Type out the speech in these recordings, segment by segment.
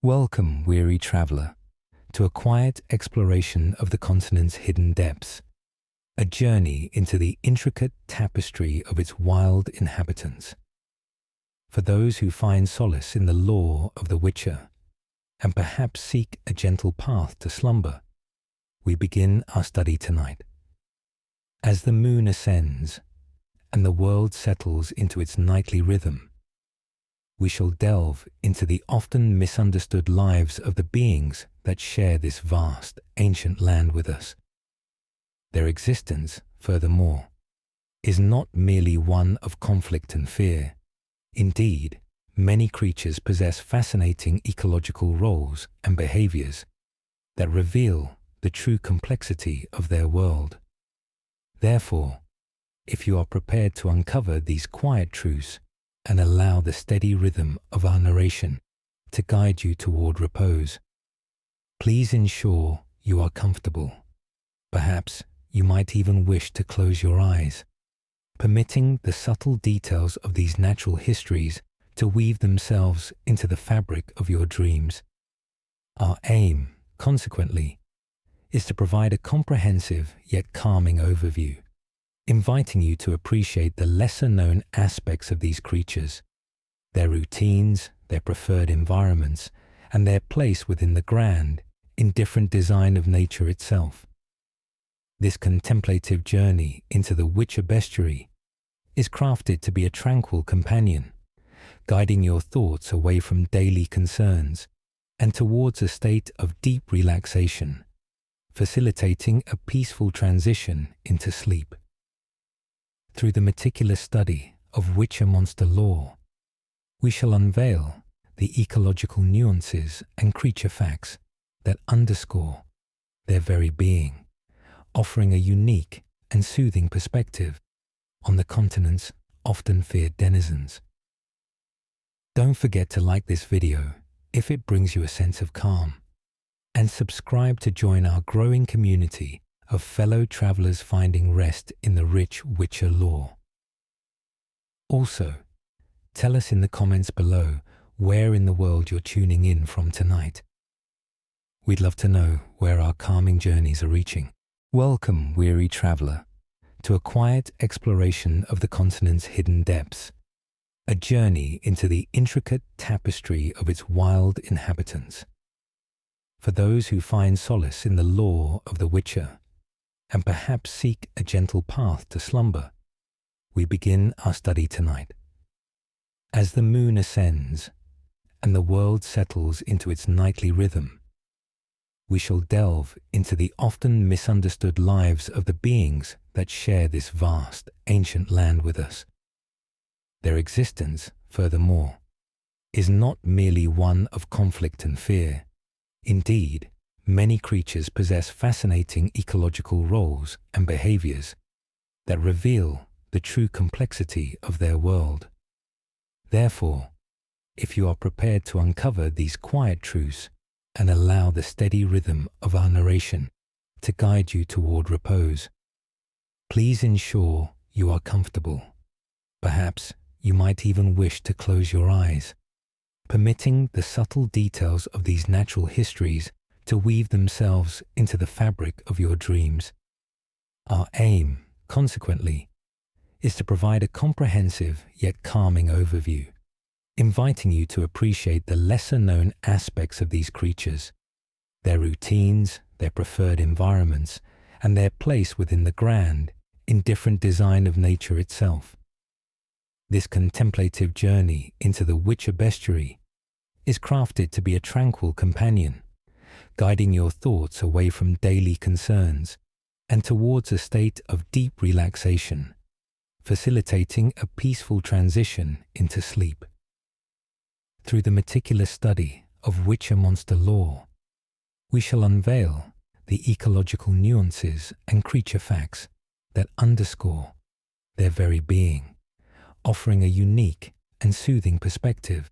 Welcome, weary traveller, to a quiet exploration of the continent's hidden depths, a journey into the intricate tapestry of its wild inhabitants. For those who find solace in the lore of the Witcher, and perhaps seek a gentle path to slumber, we begin our study tonight. As the moon ascends, and the world settles into its nightly rhythm, we shall delve into the often misunderstood lives of the beings that share this vast, ancient land with us. Their existence, furthermore, is not merely one of conflict and fear. Indeed, many creatures possess fascinating ecological roles and behaviors that reveal the true complexity of their world. Therefore, if you are prepared to uncover these quiet truths and allow the steady rhythm of our narration to guide you toward repose, please ensure you are comfortable. Perhaps you might even wish to close your eyes, permitting the subtle details of these natural histories to weave themselves into the fabric of your dreams. Our aim, consequently, is to provide a comprehensive yet calming overview, inviting you to appreciate the lesser-known aspects of these creatures, their routines, their preferred environments, and their place within the grand, indifferent design of nature itself. This contemplative journey into the Witcher Bestiary is crafted to be a tranquil companion, guiding your thoughts away from daily concerns and towards a state of deep relaxation, facilitating a peaceful transition into sleep. Through the meticulous study of Witcher monster lore, we shall unveil the ecological nuances and creature facts that underscore their very being, offering a unique and soothing perspective on the continent's often feared denizens. Don't forget to like this video if it brings you a sense of calm, and subscribe to join our growing community of fellow travelers finding rest in the rich Witcher lore. Also, tell us in the comments below where in the world you're tuning in from tonight. We'd love to know where our calming journeys are reaching. Welcome, weary traveller, to a quiet exploration of the continent's hidden depths, a journey into the intricate tapestry of its wild inhabitants. For those who find solace in the lore of the Witcher, and perhaps seek a gentle path to slumber, we begin our study tonight. As the moon ascends, and the world settles into its nightly rhythm, we shall delve into the often misunderstood lives of the beings that share this vast, ancient land with us. Their existence, furthermore, is not merely one of conflict and fear. Indeed, many creatures possess fascinating ecological roles and behaviors that reveal the true complexity of their world. Therefore, if you are prepared to uncover these quiet truths and allow the steady rhythm of our narration to guide you toward repose, please ensure you are comfortable. Perhaps you might even wish to close your eyes, permitting the subtle details of these natural histories to weave themselves into the fabric of your dreams. Our aim, consequently, is to provide a comprehensive yet calming overview, inviting you to appreciate the lesser-known aspects of these creatures, their routines, their preferred environments, and their place within the grand, indifferent design of nature itself. This contemplative journey into the Witcher Bestiary is crafted to be a tranquil companion, guiding your thoughts away from daily concerns and towards a state of deep relaxation, facilitating a peaceful transition into sleep. Through the meticulous study of Witcher monster lore, we shall unveil the ecological nuances and creature facts that underscore their very being, offering a unique and soothing perspective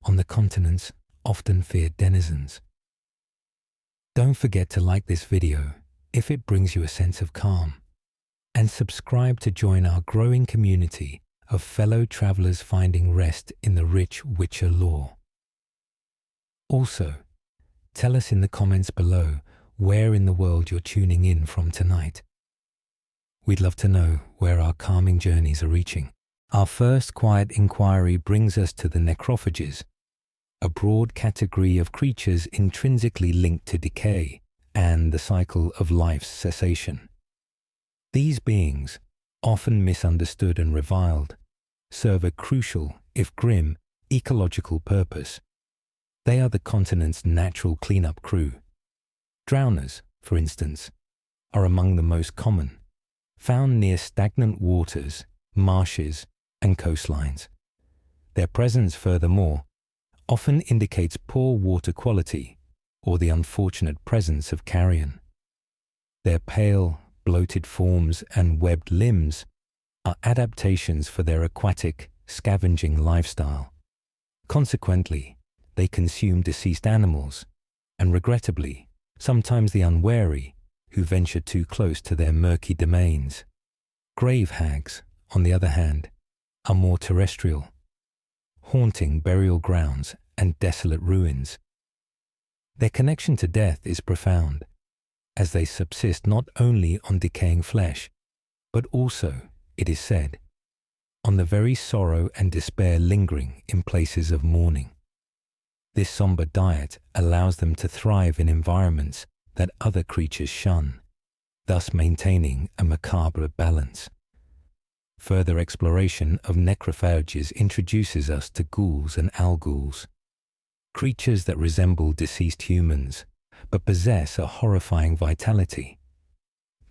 on the continent's often feared denizens. Don't forget to like this video if it brings you a sense of calm, and subscribe to join our growing community of fellow travelers finding rest in the rich Witcher lore. Also, tell us in the comments below where in the world you're tuning in from tonight. We'd love to know where our calming journeys are reaching. Our first quiet inquiry brings us to the necrophages, a broad category of creatures intrinsically linked to decay and the cycle of life's cessation. These beings, often misunderstood and reviled, serve a crucial, if grim, ecological purpose. They are the continent's natural cleanup crew. Drowners, for instance, are among the most common, found near stagnant waters, marshes, and coastlines. Their presence, furthermore, often indicates poor water quality or the unfortunate presence of carrion. Their pale, bloated forms and webbed limbs are adaptations for their aquatic, scavenging lifestyle. Consequently, they consume deceased animals, and regrettably, sometimes the unwary who venture too close to their murky domains. Grave hags, on the other hand, are more terrestrial, haunting burial grounds and desolate ruins. Their connection to death is profound, as they subsist not only on decaying flesh, but also, it is said, on the very sorrow and despair lingering in places of mourning. This somber diet allows them to thrive in environments that other creatures shun, thus maintaining a macabre balance. Further exploration of necrophages introduces us to ghouls and alghouls, creatures that resemble deceased humans, but possess a horrifying vitality.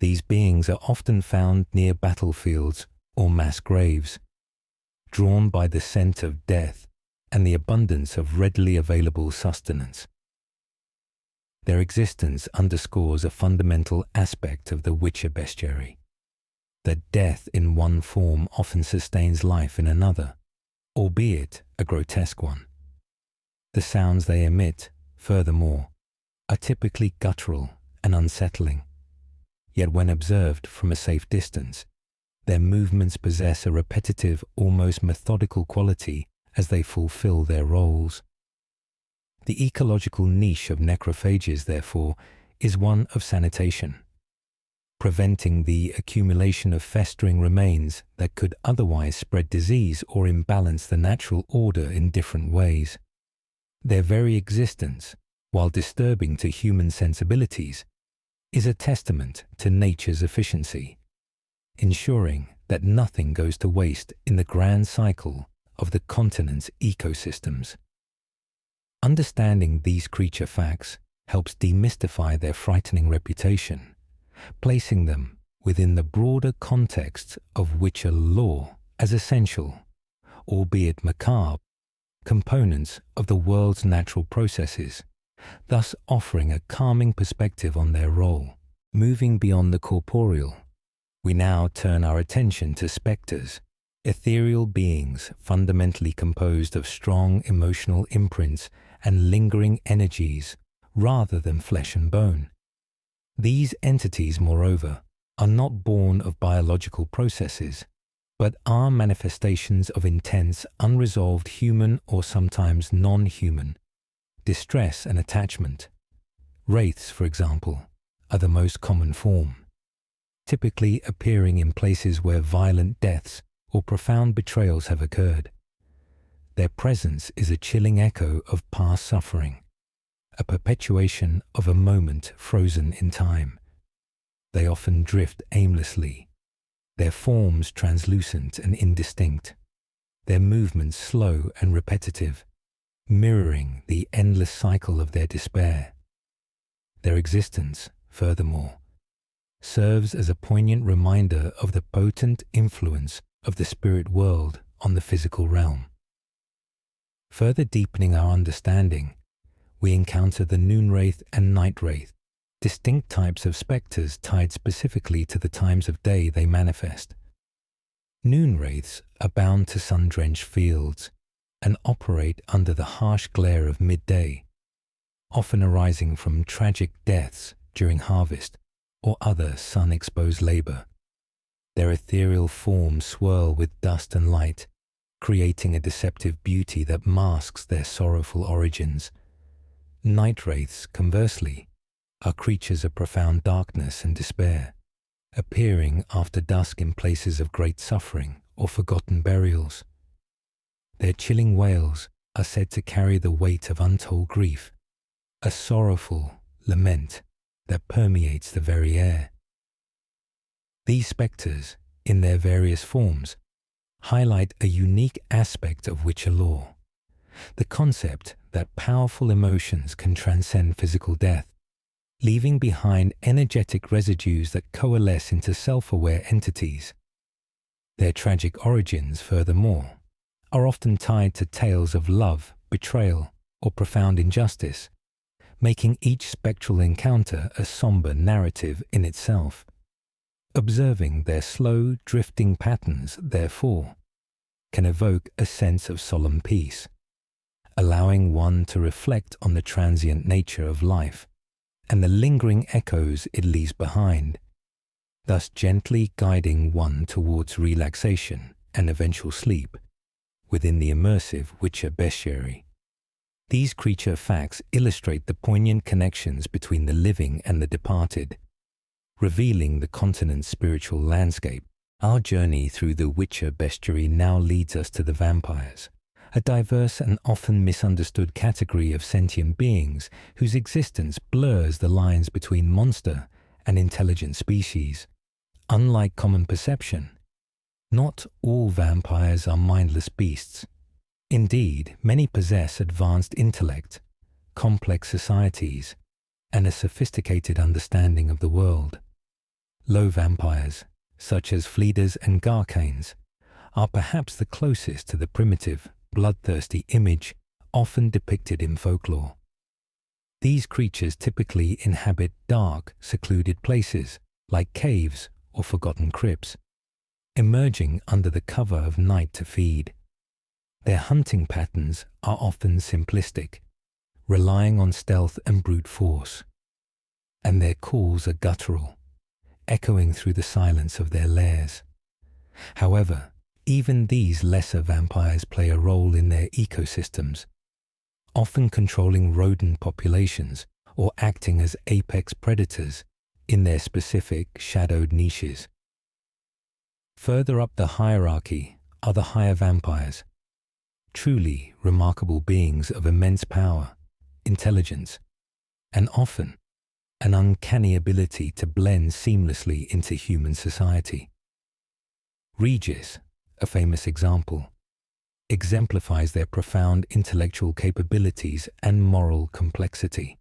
These beings are often found near battlefields or mass graves, drawn by the scent of death and the abundance of readily available sustenance. Their existence underscores a fundamental aspect of the Witcher bestiary, that death in one form often sustains life in another, albeit a grotesque one. The sounds they emit, furthermore, are typically guttural and unsettling, yet when observed from a safe distance, their movements possess a repetitive, almost methodical quality as they fulfill their roles. The ecological niche of necrophages, therefore, is one of sanitation, preventing the accumulation of festering remains that could otherwise spread disease or imbalance the natural order in different ways. Their very existence, while disturbing to human sensibilities, is a testament to nature's efficiency, ensuring that nothing goes to waste in the grand cycle of the continent's ecosystems. Understanding these creature facts helps demystify their frightening reputation, placing them within the broader context of Witcher lore as essential, albeit macabre, components of the world's natural processes, thus offering a calming perspective on their role. Moving beyond the corporeal, we now turn our attention to spectres, ethereal beings fundamentally composed of strong emotional imprints and lingering energies rather than flesh and bone. These entities, moreover, are not born of biological processes, but are manifestations of intense, unresolved human or sometimes non-human distress and attachment. Wraiths, for example, are the most common form, typically appearing in places where violent deaths or profound betrayals have occurred. Their presence is a chilling echo of past suffering, a perpetuation of a moment frozen in time. They often drift aimlessly, their forms translucent and indistinct, their movements slow and repetitive, mirroring the endless cycle of their despair. Their existence, furthermore, serves as a poignant reminder of the potent influence of the spirit world on the physical realm. Further deepening our understanding, we encounter the noon wraith and night wraith, distinct types of spectres tied specifically to the times of day they manifest. Noon wraiths are bound to sun-drenched fields and operate under the harsh glare of midday, often arising from tragic deaths during harvest or other sun-exposed labor. Their ethereal forms swirl with dust and light, creating a deceptive beauty that masks their sorrowful origins. Night wraiths, conversely, are creatures of profound darkness and despair, appearing after dusk in places of great suffering or forgotten burials. Their chilling wails are said to carry the weight of untold grief, a sorrowful lament that permeates the very air. These spectres, in their various forms, highlight a unique aspect of Witcher lore, the concept that powerful emotions can transcend physical death, leaving behind energetic residues that coalesce into self-aware entities. Their tragic origins, furthermore, are often tied to tales of love, betrayal, or profound injustice, making each spectral encounter a somber narrative in itself. Observing their slow, drifting patterns, therefore, can evoke a sense of solemn peace, allowing one to reflect on the transient nature of life and the lingering echoes it leaves behind, thus gently guiding one towards relaxation and eventual sleep within the immersive Witcher Bestiary. These creature facts illustrate the poignant connections between the living and the departed, revealing the continent's spiritual landscape. Our journey through the Witcher Bestiary now leads us to the vampires, a diverse and often misunderstood category of sentient beings whose existence blurs the lines between monster and intelligent species. Unlike common perception, not all vampires are mindless beasts. Indeed, many possess advanced intellect, complex societies, and a sophisticated understanding of the world. Low vampires, such as Fleeders and Garcanes, are perhaps the closest to the primitive, bloodthirsty image often depicted in folklore. These creatures typically inhabit dark, secluded places like caves or forgotten crypts, emerging under the cover of night to feed. Their hunting patterns are often simplistic, relying on stealth and brute force, and their calls are guttural, echoing through the silence of their lairs. However, even these lesser vampires play a role in their ecosystems, often controlling rodent populations or acting as apex predators in their specific shadowed niches. Further up the hierarchy are the higher vampires, truly remarkable beings of immense power, intelligence, and often an uncanny ability to blend seamlessly into human society. Regis, a famous example, exemplifies their profound intellectual capabilities and moral complexity.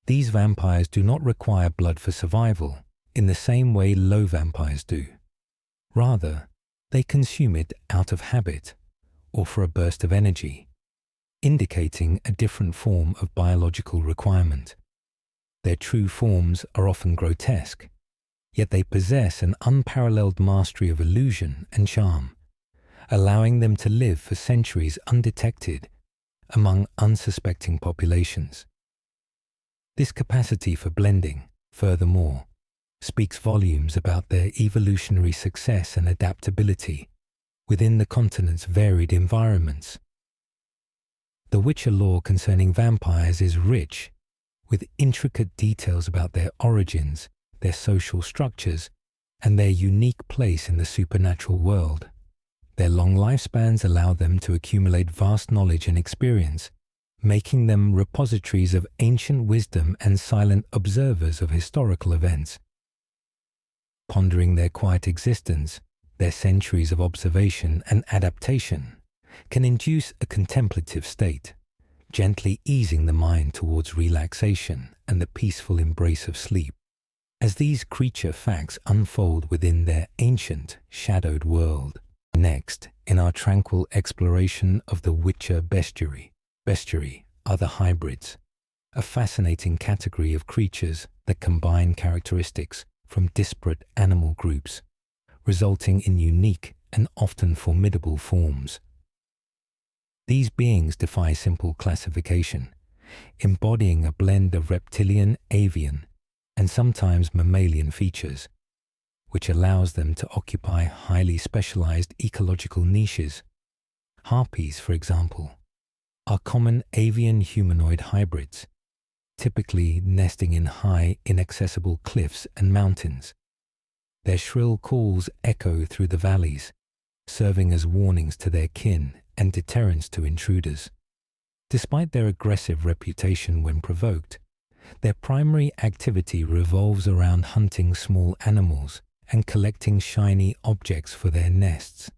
These vampires do not require blood for survival in the same way low vampires do. Rather, they consume it out of habit or for a burst of energy, indicating a different form of biological requirement. Their true forms are often grotesque, yet they possess an unparalleled mastery of illusion and charm, allowing them to live for centuries undetected among unsuspecting populations. This capacity for blending, furthermore, speaks volumes about their evolutionary success and adaptability within the continent's varied environments. The Witcher lore concerning vampires is rich, with intricate details about their origins, their social structures, and their unique place in the supernatural world. Their long lifespans allow them to accumulate vast knowledge and experience, making them repositories of ancient wisdom and silent observers of historical events. Pondering their quiet existence, their centuries of observation and adaptation can induce a contemplative state, gently easing the mind towards relaxation and the peaceful embrace of sleep. As these creature facts unfold within their ancient, shadowed world. Next, in our tranquil exploration of the Witcher Bestiary, Bestiary are the hybrids, a fascinating category of creatures that combine characteristics from disparate animal groups, resulting in unique and often formidable forms. These beings defy simple classification, embodying a blend of reptilian, avian, and sometimes mammalian features, which allows them to occupy highly specialized ecological niches. Harpies, for example, are common avian humanoid hybrids, typically nesting in high, inaccessible cliffs and mountains. Their shrill calls echo through the valleys, serving as warnings to their kin and deterrents to intruders. Despite their aggressive reputation when provoked, their primary activity revolves around hunting small animals and collecting shiny objects for their nests.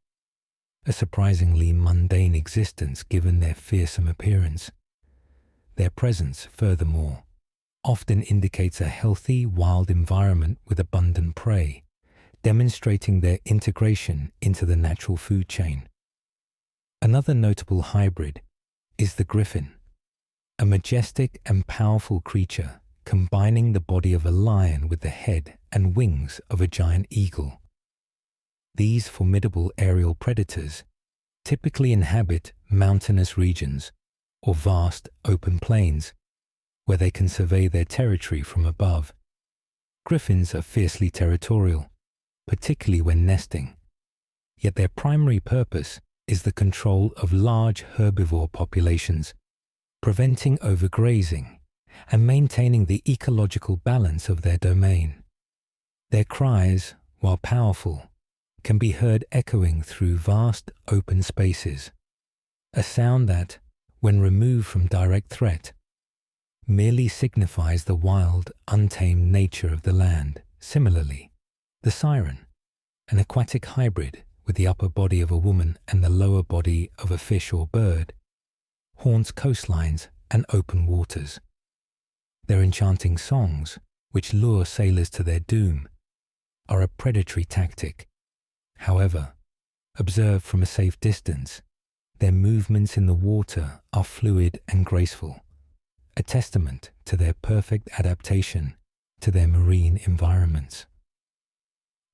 A surprisingly mundane existence given their fearsome appearance. Their presence, furthermore, often indicates a healthy, wild environment with abundant prey, demonstrating their integration into the natural food chain. Another notable hybrid is the griffin, a majestic and powerful creature combining the body of a lion with the head and wings of a giant eagle. These formidable aerial predators typically inhabit mountainous regions or vast open plains where they can survey their territory from above. Griffins are fiercely territorial, particularly when nesting, yet their primary purpose is the control of large herbivore populations, preventing overgrazing and maintaining the ecological balance of their domain. Their cries, while powerful, can be heard echoing through vast open spaces, a sound that, when removed from direct threat, merely signifies the wild, untamed nature of the land. Similarly, the siren, an aquatic hybrid with the upper body of a woman and the lower body of a fish or bird, haunts coastlines and open waters. Their enchanting songs, which lure sailors to their doom, are a predatory tactic. However, observed from a safe distance, their movements in the water are fluid and graceful, a testament to their perfect adaptation to their marine environments.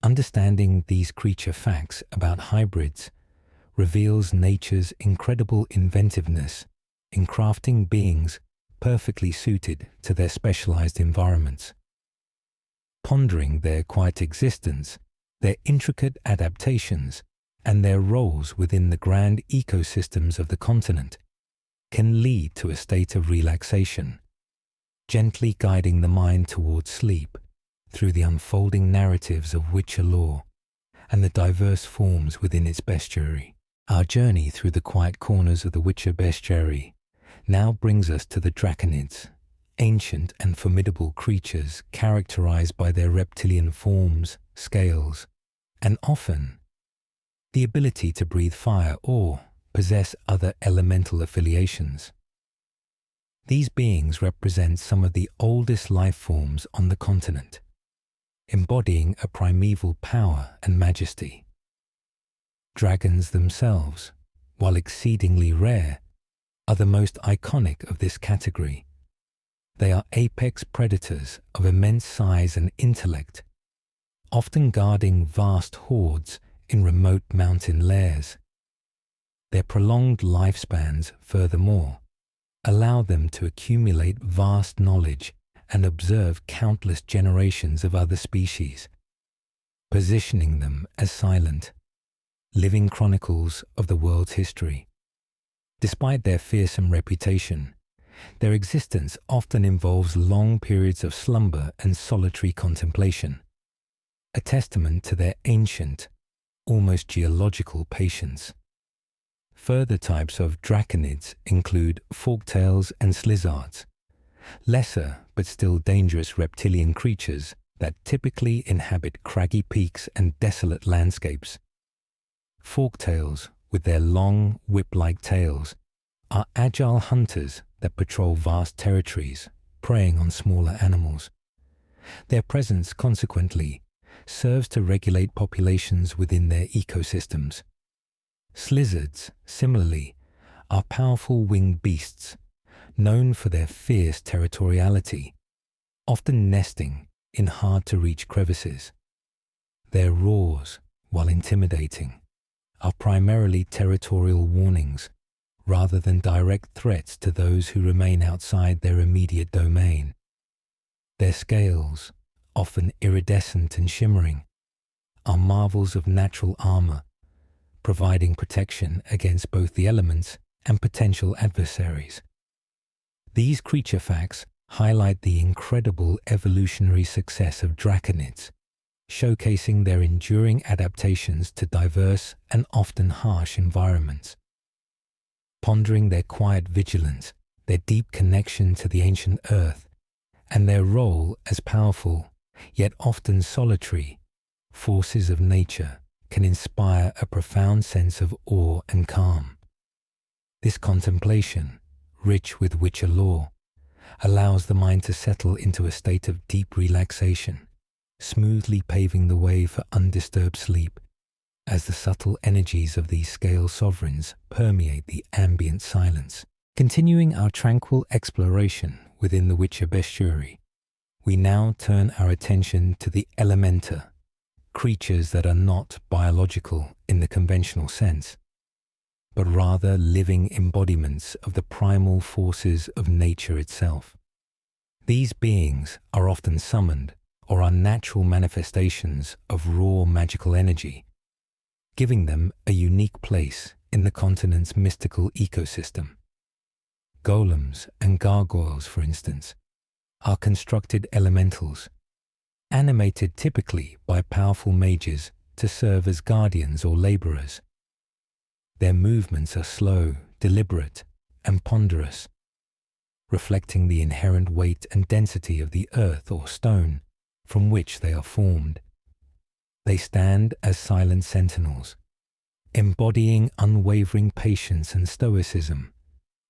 Understanding these creature facts about hybrids reveals nature's incredible inventiveness in crafting beings perfectly suited to their specialized environments. Pondering their quiet existence, their intricate adaptations, and their roles within the grand ecosystems of the continent can lead to a state of relaxation, gently guiding the mind towards sleep through the unfolding narratives of Witcher lore and the diverse forms within its bestiary. Our journey through the quiet corners of the Witcher bestiary now brings us to the draconids, ancient and formidable creatures characterized by their reptilian forms, scales, and often the ability to breathe fire or possess other elemental affiliations. These beings represent some of the oldest life forms on the continent, embodying a primeval power and majesty. Dragons themselves, while exceedingly rare, are the most iconic of this category. They are apex predators of immense size and intellect, often guarding vast hordes in remote mountain lairs. Their prolonged lifespans, furthermore, allow them to accumulate vast knowledge and observe countless generations of other species, positioning them as silent, living chronicles of the world's history. Despite their fearsome reputation, their existence often involves long periods of slumber and solitary contemplation, a testament to their ancient, almost geological patience. Further types of draconids include forktails and slizzards, lesser but still dangerous reptilian creatures that typically inhabit craggy peaks and desolate landscapes. Forktails, with their long, whip-like tails, are agile hunters that patrol vast territories, preying on smaller animals. Their presence, consequently, serves to regulate populations within their ecosystems. Slizzards, similarly, are powerful winged beasts, known for their fierce territoriality, often nesting in hard-to-reach crevices. Their roars, while intimidating, are primarily territorial warnings, rather than direct threats to those who remain outside their immediate domain. Their scales, often iridescent and shimmering, are marvels of natural armor, providing protection against both the elements and potential adversaries. These creature facts highlight the incredible evolutionary success of draconids, showcasing their enduring adaptations to diverse and often harsh environments. Pondering their quiet vigilance, their deep connection to the ancient earth, and their role as powerful, yet often solitary, forces of nature can inspire a profound sense of awe and calm. This contemplation, rich with Witcher lore, allows the mind to settle into a state of deep relaxation, smoothly paving the way for undisturbed sleep, as the subtle energies of these scale sovereigns permeate the ambient silence. Continuing our tranquil exploration within the Witcher Bestiary, we now turn our attention to the Elementa, creatures that are not biological in the conventional sense, but rather living embodiments of the primal forces of nature itself. These beings are often summoned or are natural manifestations of raw magical energy, giving them a unique place in the continent's mystical ecosystem. Golems and gargoyles, for instance, are constructed elementals, animated typically by powerful mages to serve as guardians or laborers. Their movements are slow, deliberate, and ponderous, reflecting the inherent weight and density of the earth or stone from which they are formed. They stand as silent sentinels, embodying unwavering patience and stoicism,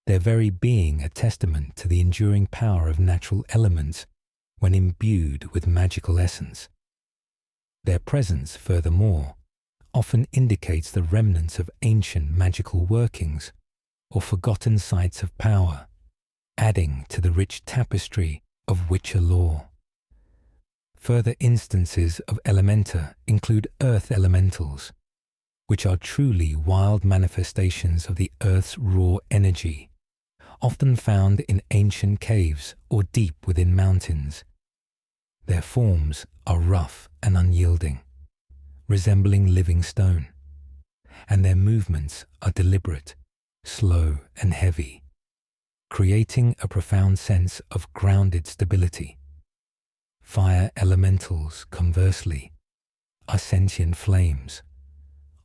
their very being a testament to the enduring power of natural elements when imbued with magical essence. Their presence, furthermore, often indicates the remnants of ancient magical workings or forgotten sites of power, adding to the rich tapestry of Witcher lore. Further instances of Elementa include earth elementals, which are truly wild manifestations of the earth's raw energy, often found in ancient caves or deep within mountains. Their forms are rough and unyielding, resembling living stone, and their movements are deliberate, slow and heavy, creating a profound sense of grounded stability. Fire elementals, conversely, are sentient flames,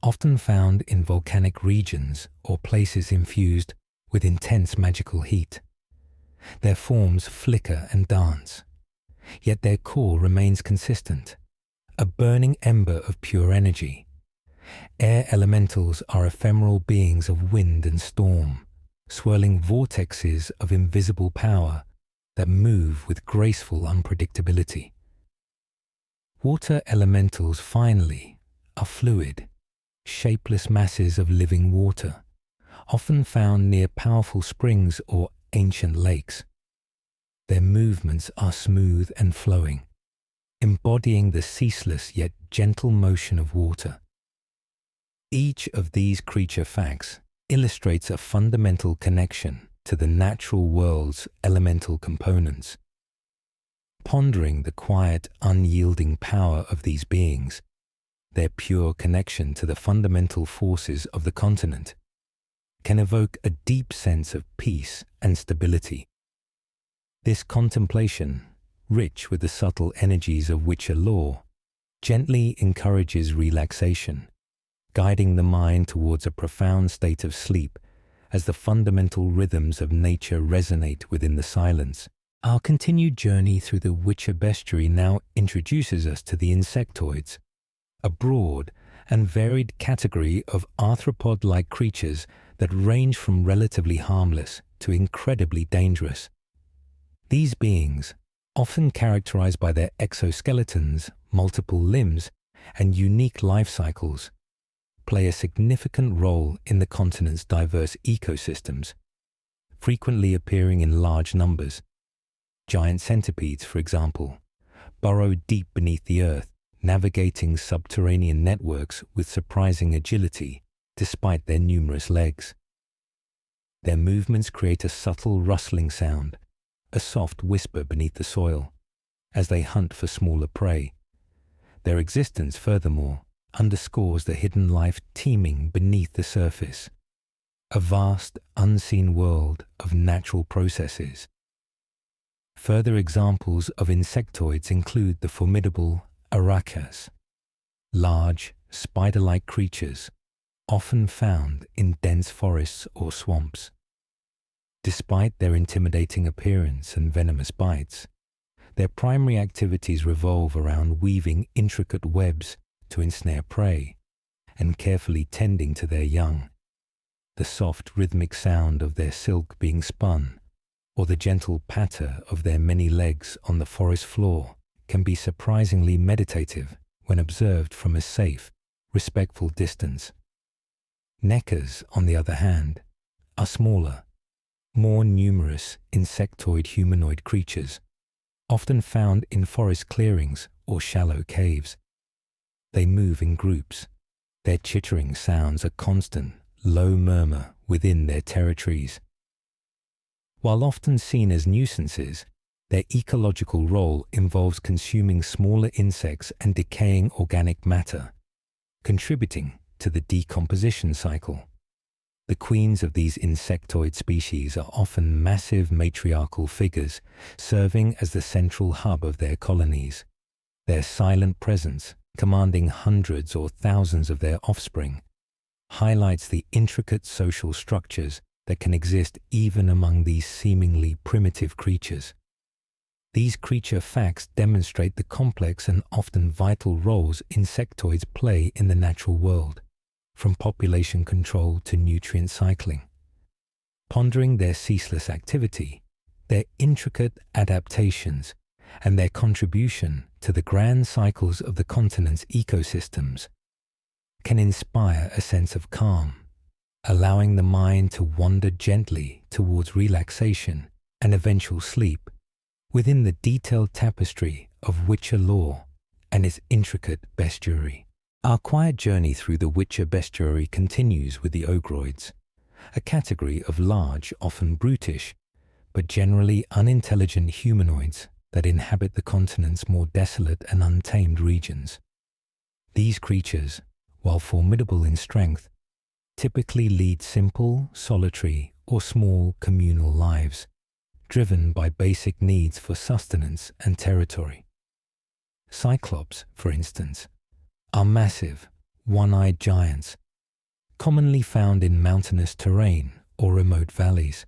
often found in volcanic regions or places infused with intense magical heat. Their forms flicker and dance, yet their core remains consistent, a burning ember of pure energy. Air elementals are ephemeral beings of wind and storm, swirling vortexes of invisible power that move with graceful unpredictability. Water elementals, finally, are fluid, shapeless masses of living water, often found near powerful springs or ancient lakes. Their movements are smooth and flowing, embodying the ceaseless yet gentle motion of water. Each of these creature facts illustrates a fundamental connection to the natural world's elemental components. Pondering the quiet, unyielding power of these beings, their pure connection to the fundamental forces of the continent, can evoke a deep sense of peace and stability. This contemplation, rich with the subtle energies of Witcher lore, gently encourages relaxation, guiding the mind towards a profound state of sleep as the fundamental rhythms of nature resonate within the silence. Our continued journey through the Witcher Bestiary now introduces us to the insectoids, a broad and varied category of arthropod-like creatures that range from relatively harmless to incredibly dangerous. These beings, often characterized by their exoskeletons, multiple limbs, and unique life cycles, play a significant role in the continent's diverse ecosystems, frequently appearing in large numbers. Giant centipedes, for example, burrow deep beneath the earth, navigating subterranean networks with surprising agility despite their numerous legs. Their movements create a subtle rustling sound, a soft whisper beneath the soil, as they hunt for smaller prey. Their existence, furthermore, underscores the hidden life teeming beneath the surface, a vast, unseen world of natural processes. Further examples of insectoids include the formidable arachas, large, spider-like creatures often found in dense forests or swamps. Despite their intimidating appearance and venomous bites, their primary activities revolve around weaving intricate webs to ensnare prey and carefully tending to their young. The soft rhythmic sound of their silk being spun, or the gentle patter of their many legs on the forest floor, can be surprisingly meditative when observed from a safe, respectful distance. Neckers, on the other hand, are smaller, more numerous insectoid humanoid creatures, often found in forest clearings or shallow caves. They move in groups. Their chittering sounds a constant, low murmur within their territories. While often seen as nuisances, their ecological role involves consuming smaller insects and decaying organic matter, contributing to the decomposition cycle. The queens of these insectoid species are often massive matriarchal figures, serving as the central hub of their colonies. Their silent presence, commanding hundreds or thousands of their offspring, highlights the intricate social structures that can exist even among these seemingly primitive creatures. These creature facts demonstrate the complex and often vital roles insectoids play in the natural world, from population control to nutrient cycling. Pondering their ceaseless activity, their intricate adaptations, and their contribution to the grand cycles of the continent's ecosystems can inspire a sense of calm, allowing the mind to wander gently towards relaxation and eventual sleep within the detailed tapestry of Witcher lore and its intricate bestiary. Our quiet journey through the Witcher bestiary continues with the ogroids, a category of large, often brutish, but generally unintelligent humanoids that inhabit the continent's more desolate and untamed regions. These creatures, while formidable in strength, typically lead simple, solitary, or small communal lives, driven by basic needs for sustenance and territory. Cyclops, for instance, are massive, one-eyed giants, commonly found in mountainous terrain or remote valleys.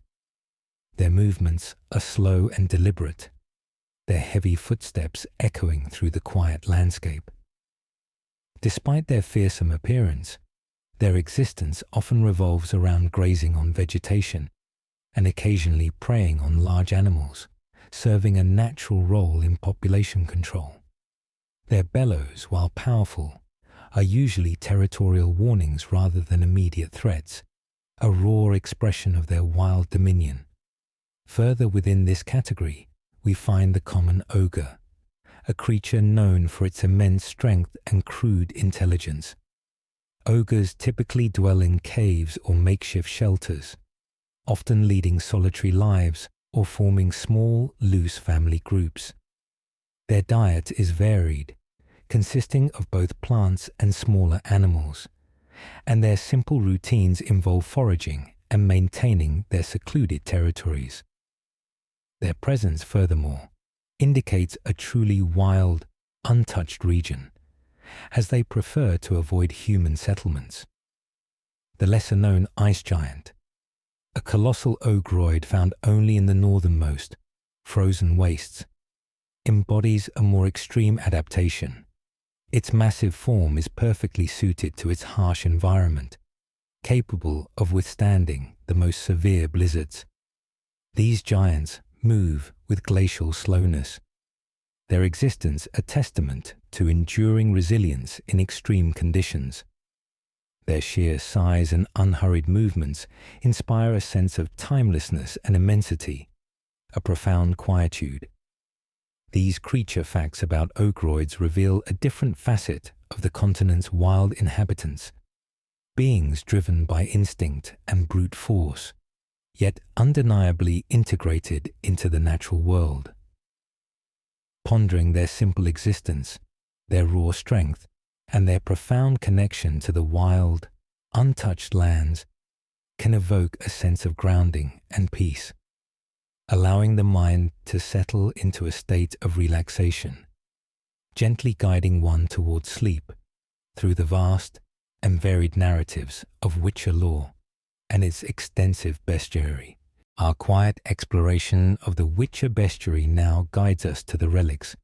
Their movements are slow and deliberate, their heavy footsteps echoing through the quiet landscape. Despite their fearsome appearance, their existence often revolves around grazing on vegetation and occasionally preying on large animals, serving a natural role in population control. Their bellows, while powerful, are usually territorial warnings rather than immediate threats, a raw expression of their wild dominion. Further within this category, we find the common ogre, a creature known for its immense strength and crude intelligence. Ogres typically dwell in caves or makeshift shelters, often leading solitary lives or forming small, loose family groups. Their diet is varied, consisting of both plants and smaller animals, and their simple routines involve foraging and maintaining their secluded territories. Their presence, furthermore, indicates a truly wild, untouched region, as they prefer to avoid human settlements. The lesser-known ice giant, a colossal ogroid found only in the northernmost, frozen wastes, embodies a more extreme adaptation. Its massive form is perfectly suited to its harsh environment, capable of withstanding the most severe blizzards. These giants move with glacial slowness, their existence a testament to enduring resilience in extreme conditions. Their sheer size and unhurried movements inspire a sense of timelessness and immensity, a profound quietude. These creature facts about ogroids reveal a different facet of the continent's wild inhabitants, beings driven by instinct and brute force, yet undeniably integrated into the natural world. Pondering their simple existence, their raw strength, and their profound connection to the wild, untouched lands, can evoke a sense of grounding and peace, allowing the mind to settle into a state of relaxation, gently guiding one towards sleep through the vast and varied narratives of Witcher lore and its extensive bestiary. Our quiet exploration of the Witcher bestiary now guides us to the relics,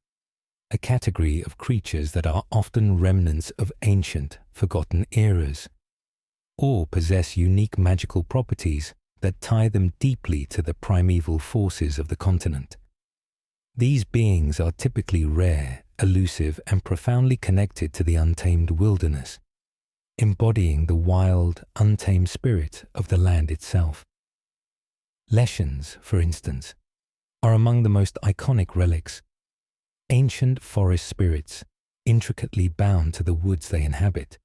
a category of creatures that are often remnants of ancient, forgotten eras, or possess unique magical properties that tie them deeply to the primeval forces of the continent. These beings are typically rare, elusive, and profoundly connected to the untamed wilderness, embodying the wild, untamed spirit of the land itself. Leshens, for instance, are among the most iconic relics, ancient forest spirits intricately bound to the woods they inhabit.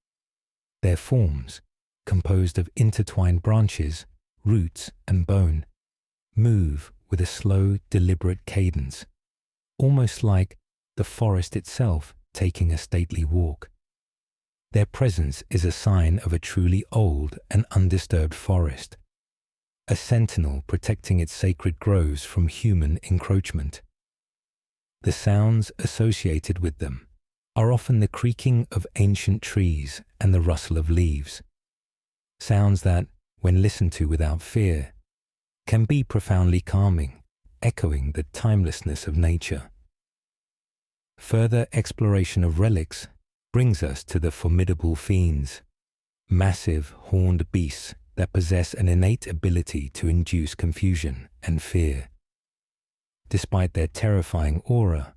Their forms, composed of intertwined branches, roots, and bone, move with a slow, deliberate cadence, almost like the forest itself taking a stately walk. Their presence is a sign of a truly old and undisturbed forest, a sentinel protecting its sacred groves from human encroachment. The sounds associated with them are often the creaking of ancient trees and the rustle of leaves, sounds that, when listened to without fear, can be profoundly calming, echoing the timelessness of nature. Further exploration of relics brings us to the formidable fiends, massive horned beasts that possess an innate ability to induce confusion and fear. Despite their terrifying aura,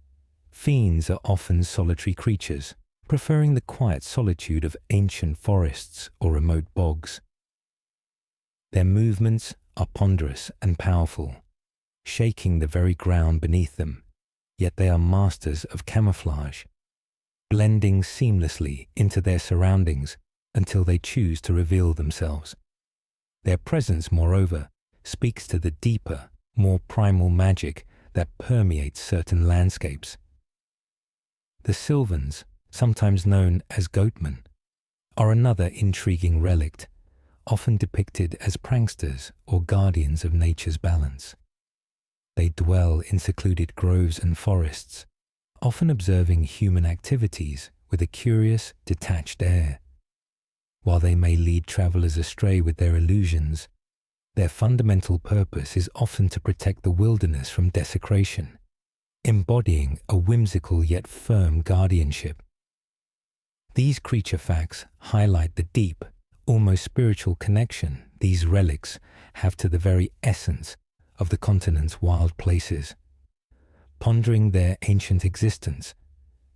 fiends are often solitary creatures, preferring the quiet solitude of ancient forests or remote bogs. Their movements are ponderous and powerful, shaking the very ground beneath them, yet they are masters of camouflage, blending seamlessly into their surroundings until they choose to reveal themselves. Their presence, moreover, speaks to the deeper, more primal magic that permeates certain landscapes. The Sylvans, sometimes known as goatmen, are another intriguing relict, often depicted as pranksters or guardians of nature's balance. They dwell in secluded groves and forests, often observing human activities with a curious, detached air. While they may lead travelers astray with their illusions, their fundamental purpose is often to protect the wilderness from desecration, embodying a whimsical yet firm guardianship. These creature facts highlight the deep, almost spiritual connection these relics have to the very essence of the continent's wild places. Pondering their ancient existence,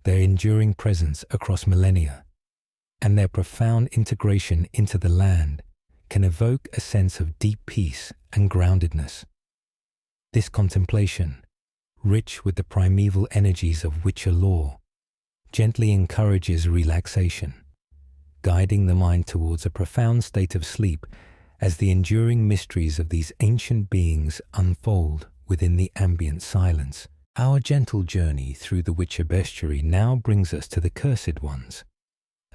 their enduring presence across millennia, and their profound integration into the land can evoke a sense of deep peace and groundedness. This contemplation, rich with the primeval energies of Witcher lore, gently encourages relaxation, guiding the mind towards a profound state of sleep as the enduring mysteries of these ancient beings unfold within the ambient silence. Our gentle journey through the Witcher bestiary now brings us to the Cursed Ones,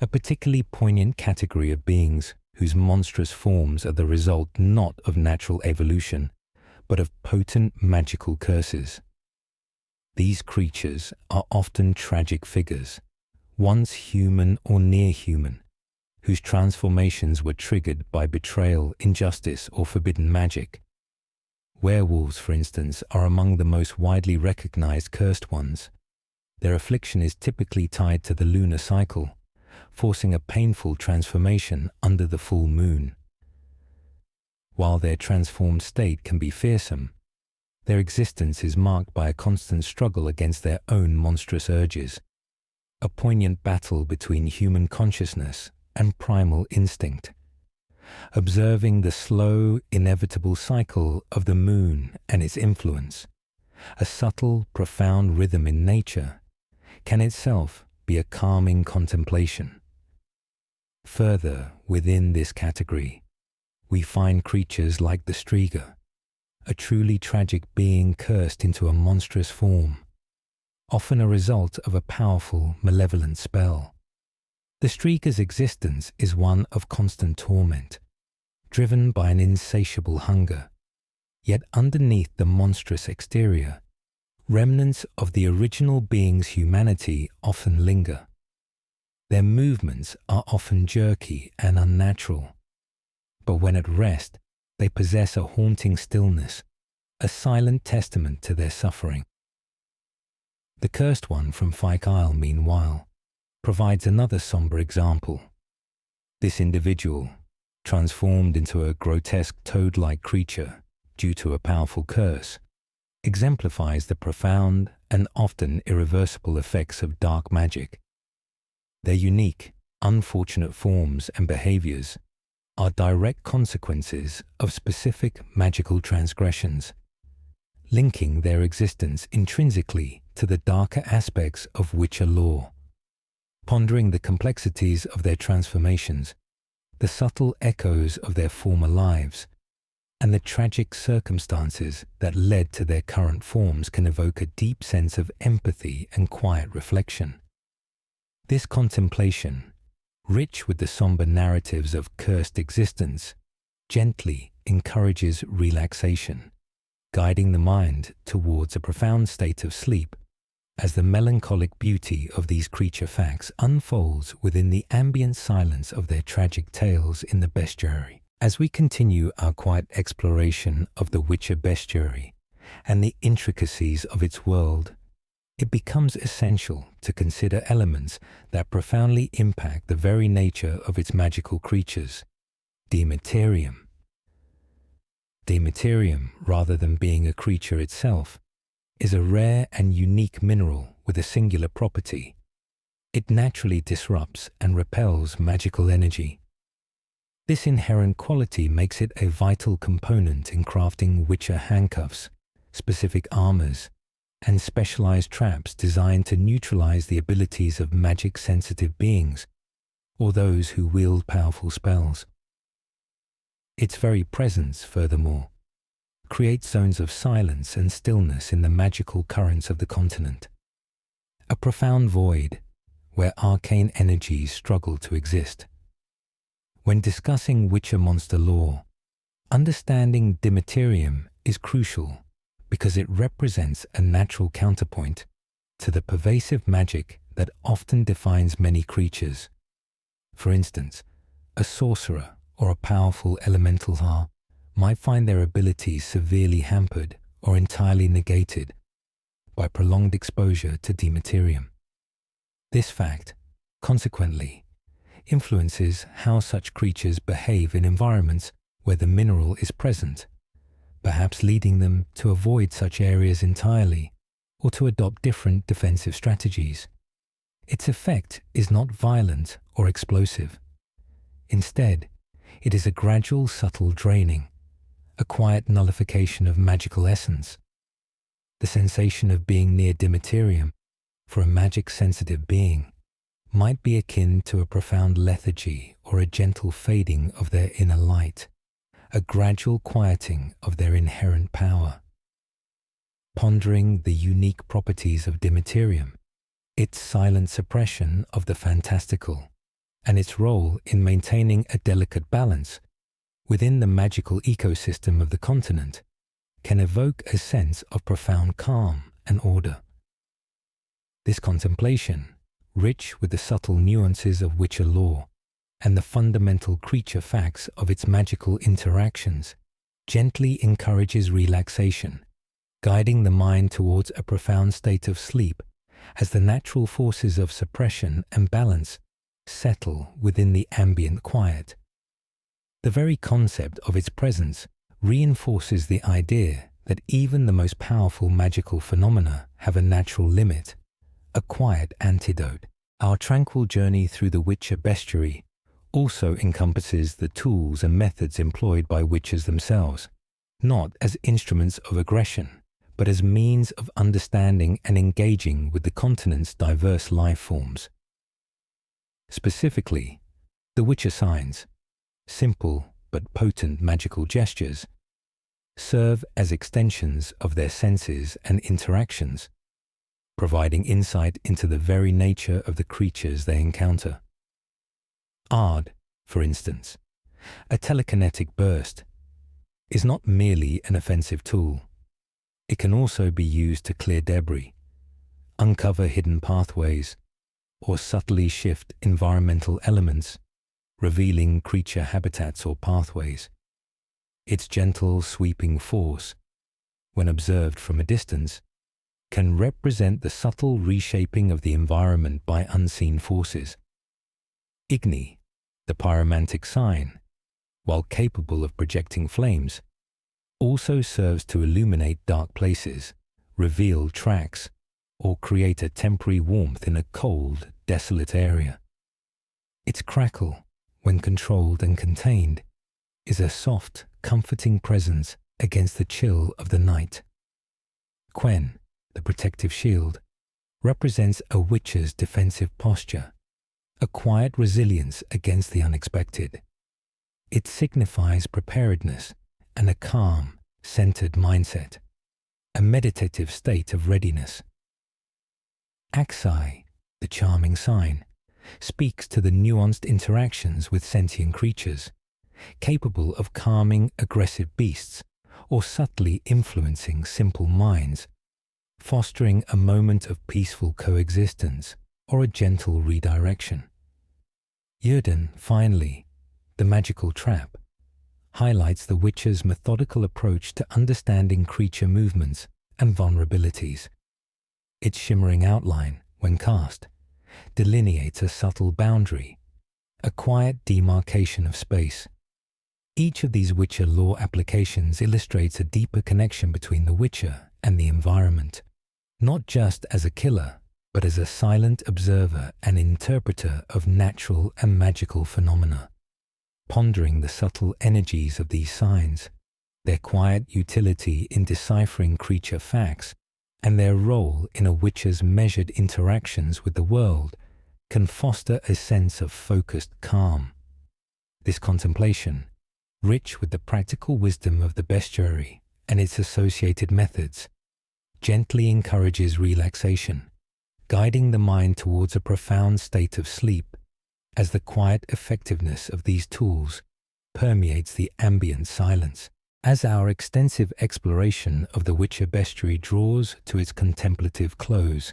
a particularly poignant category of beings whose monstrous forms are the result not of natural evolution, but of potent magical curses. These creatures are often tragic figures, once human or near human, whose transformations were triggered by betrayal, injustice, or forbidden magic. Werewolves, for instance, are among the most widely recognized cursed ones. Their affliction is typically tied to the lunar cycle, forcing a painful transformation under the full moon. While their transformed state can be fearsome, their existence is marked by a constant struggle against their own monstrous urges, a poignant battle between human consciousness and primal instinct. Observing the slow, inevitable cycle of the moon and its influence, a subtle, profound rhythm in nature, can itself be a calming contemplation. Further within this category, we find creatures like the Striga, a truly tragic being cursed into a monstrous form, often a result of a powerful, malevolent spell. The Striga's existence is one of constant torment, driven by an insatiable hunger. Yet underneath the monstrous exterior, remnants of the original being's humanity often linger. Their movements are often jerky and unnatural, but when at rest, they possess a haunting stillness, a silent testament to their suffering. The Cursed One from Fyke Isle, meanwhile, provides another somber example. This individual, transformed into a grotesque toad-like creature due to a powerful curse, exemplifies the profound and often irreversible effects of dark magic. Their unique, unfortunate forms and behaviors are direct consequences of specific magical transgressions, linking their existence intrinsically to the darker aspects of Witcher lore. Pondering the complexities of their transformations, the subtle echoes of their former lives, and the tragic circumstances that led to their current forms can evoke a deep sense of empathy and quiet reflection. This contemplation, rich with the somber narratives of cursed existence, gently encourages relaxation, guiding the mind towards a profound state of sleep as the melancholic beauty of these creature facts unfolds within the ambient silence of their tragic tales in the Bestiary. As we continue our quiet exploration of the Witcher Bestiary and the intricacies of its world, it becomes essential to consider elements that profoundly impact the very nature of its magical creatures. Dematerium. Dematerium, rather than being a creature itself, is a rare and unique mineral with a singular property. It naturally disrupts and repels magical energy. This inherent quality makes it a vital component in crafting Witcher handcuffs, specific armors, and specialized traps designed to neutralize the abilities of magic-sensitive beings or those who wield powerful spells. Its very presence, furthermore, creates zones of silence and stillness in the magical currents of the continent, a profound void where arcane energies struggle to exist. When discussing Witcher monster lore, understanding Dematerium is crucial because it represents a natural counterpoint to the pervasive magic that often defines many creatures. For instance, a sorcerer or a powerful elemental might find their abilities severely hampered or entirely negated by prolonged exposure to Dematerium. This fact, consequently, influences how such creatures behave in environments where the mineral is present, perhaps leading them to avoid such areas entirely or to adopt different defensive strategies. Its effect is not violent or explosive. Instead, it is a gradual, subtle draining, a quiet nullification of magical essence. The sensation of being near Dematerium, for a magic-sensitive being, might be akin to a profound lethargy or a gentle fading of their inner light, a gradual quieting of their inherent power. Pondering the unique properties of Dematerium, its silent suppression of the fantastical, and its role in maintaining a delicate balance within the magical ecosystem of the continent, can evoke a sense of profound calm and order. This contemplation, rich with the subtle nuances of Witcher lore and the fundamental creature facts of its magical interactions, gently encourages relaxation, guiding the mind towards a profound state of sleep as the natural forces of suppression and balance settle within the ambient quiet. The very concept of its presence reinforces the idea that even the most powerful magical phenomena have a natural limit, a quiet antidote. Our tranquil journey through the Witcher Bestiary also encompasses the tools and methods employed by Witchers themselves, not as instruments of aggression, but as means of understanding and engaging with the continent's diverse life forms. Specifically, the Witcher signs, simple but potent magical gestures, serve as extensions of their senses and interactions, providing insight into the very nature of the creatures they encounter. Ard, for instance, A telekinetic burst is not merely an offensive tool. It can also be used to clear debris, uncover hidden pathways, or subtly shift environmental elements, revealing creature habitats or pathways. Its gentle, sweeping force, when observed from a distance, can represent the subtle reshaping of the environment by unseen forces. Igni, the pyromantic sign, while capable of projecting flames, also serves to illuminate dark places, reveal tracks, or create a temporary warmth in a cold, desolate area. Its crackle, when controlled and contained, is a soft, comforting presence against the chill of the night. Quen, the protective shield, represents a witcher's defensive posture, a quiet resilience against the unexpected. It signifies preparedness and a calm, centered mindset, a meditative state of readiness. Axai, the charming sign, speaks to the nuanced interactions with sentient creatures, capable of calming aggressive beasts or subtly influencing simple minds, fostering a moment of peaceful coexistence or a gentle redirection. Yrden, finally, the magical trap, highlights the witcher's methodical approach to understanding creature movements and vulnerabilities. Its shimmering outline, when cast, delineates a subtle boundary, a quiet demarcation of space. Each of these Witcher lore applications illustrates a deeper connection between the Witcher and the environment, not just as a killer, but as a silent observer and interpreter of natural and magical phenomena. Pondering the subtle energies of these signs, their quiet utility in deciphering creature facts, and their role in a Witcher's measured interactions with the world, can foster a sense of focused calm. This contemplation, rich with the practical wisdom of the Bestiary and its associated methods, gently encourages relaxation, guiding the mind towards a profound state of sleep, as the quiet effectiveness of these tools permeates the ambient silence. As our extensive exploration of the Witcher Bestiary draws to its contemplative close,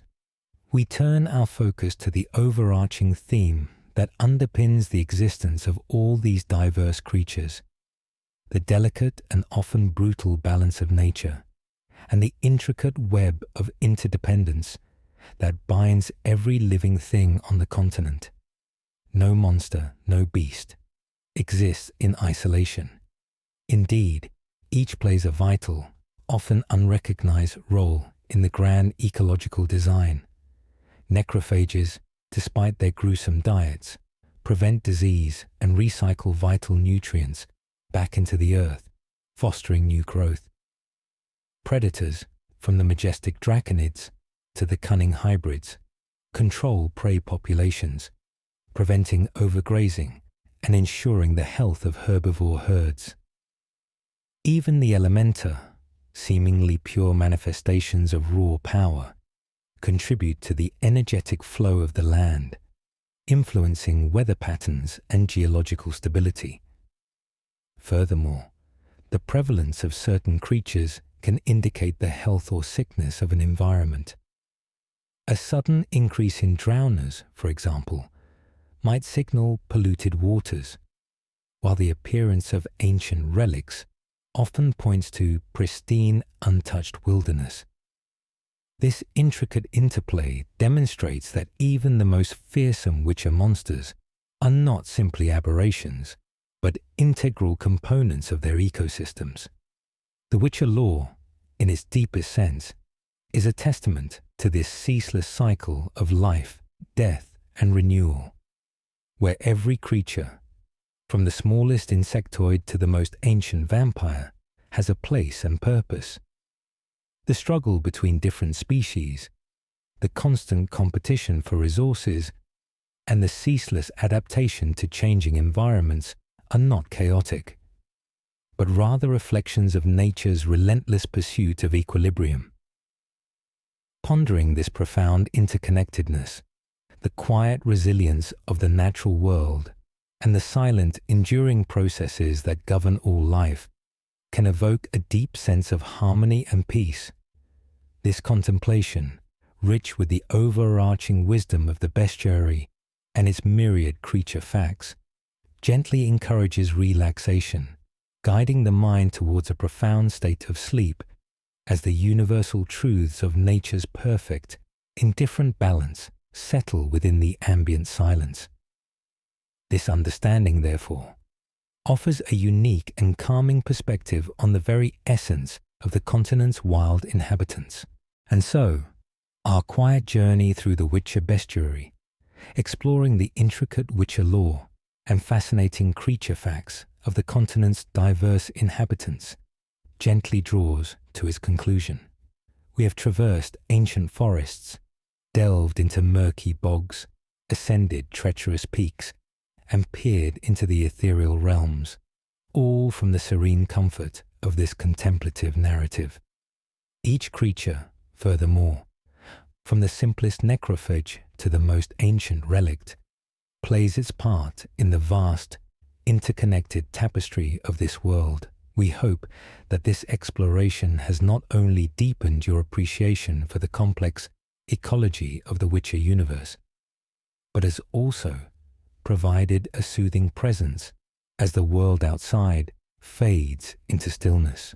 we turn our focus to the overarching theme that underpins the existence of all these diverse creatures, the delicate and often brutal balance of nature, and the intricate web of interdependence that binds every living thing on the continent. No monster, no beast, exists in isolation. Indeed, each plays a vital, often unrecognized role in the grand ecological design. Necrophages, despite their gruesome diets, prevent disease and recycle vital nutrients back into the earth, fostering new growth. Predators, from the majestic draconids to the cunning hybrids, control prey populations, preventing overgrazing and ensuring the health of herbivore herds. Even the elementa, seemingly pure manifestations of raw power, contribute to the energetic flow of the land, influencing weather patterns and geological stability. Furthermore, the prevalence of certain creatures can indicate the health or sickness of an environment. A sudden increase in drowners, for example, might signal polluted waters, while the appearance of ancient relics often points to pristine, untouched wilderness. This intricate interplay demonstrates that even the most fearsome Witcher monsters are not simply aberrations, but integral components of their ecosystems. The Witcher lore, in its deepest sense, is a testament to this ceaseless cycle of life, death, and renewal, where every creature, from the smallest insectoid to the most ancient vampire, has a place and purpose. The struggle between different species, the constant competition for resources, and the ceaseless adaptation to changing environments are not chaotic, but rather reflections of nature's relentless pursuit of equilibrium. Pondering this profound interconnectedness, the quiet resilience of the natural world, and the silent, enduring processes that govern all life can evoke a deep sense of harmony and peace. This contemplation, rich with the overarching wisdom of the bestiary and its myriad creature facts, gently encourages relaxation, guiding the mind towards a profound state of sleep as the universal truths of nature's perfect, indifferent balance settle within the ambient silence. This understanding, therefore, offers a unique and calming perspective on the very essence of the continent's wild inhabitants. And so, our quiet journey through the Witcher bestiary, exploring the intricate Witcher lore and fascinating creature facts of the continent's diverse inhabitants, gently draws to its conclusion. We have traversed ancient forests, delved into murky bogs, ascended treacherous peaks, and peered into the ethereal realms, all from the serene comfort of this contemplative narrative. Each creature, furthermore, from the simplest necrophage to the most ancient relict, plays its part in the vast, interconnected tapestry of this world. We hope that this exploration has not only deepened your appreciation for the complex ecology of the Witcher universe, but has also provided a soothing presence as the world outside fades into stillness.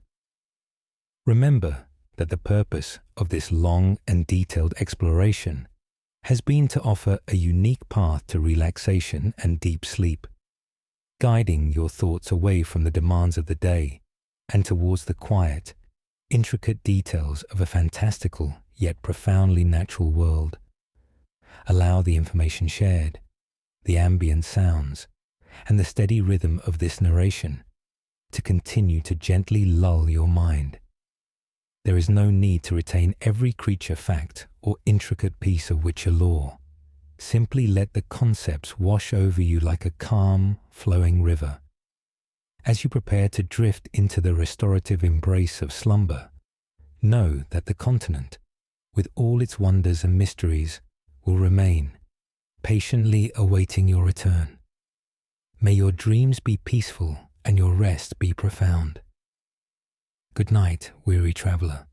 Remember that the purpose of this long and detailed exploration has been to offer a unique path to relaxation and deep sleep, guiding your thoughts away from the demands of the day and towards the quiet, intricate details of a fantastical yet profoundly natural world. Allow the information shared, the ambient sounds, and the steady rhythm of this narration to continue to gently lull your mind. There is no need to retain every creature fact or intricate piece of Witcher lore. Simply let the concepts wash over you like a calm, flowing river. As you prepare to drift into the restorative embrace of slumber, know that the continent, with all its wonders and mysteries, will remain, patiently awaiting your return. May your dreams be peaceful and your rest be profound. Good night, weary traveler.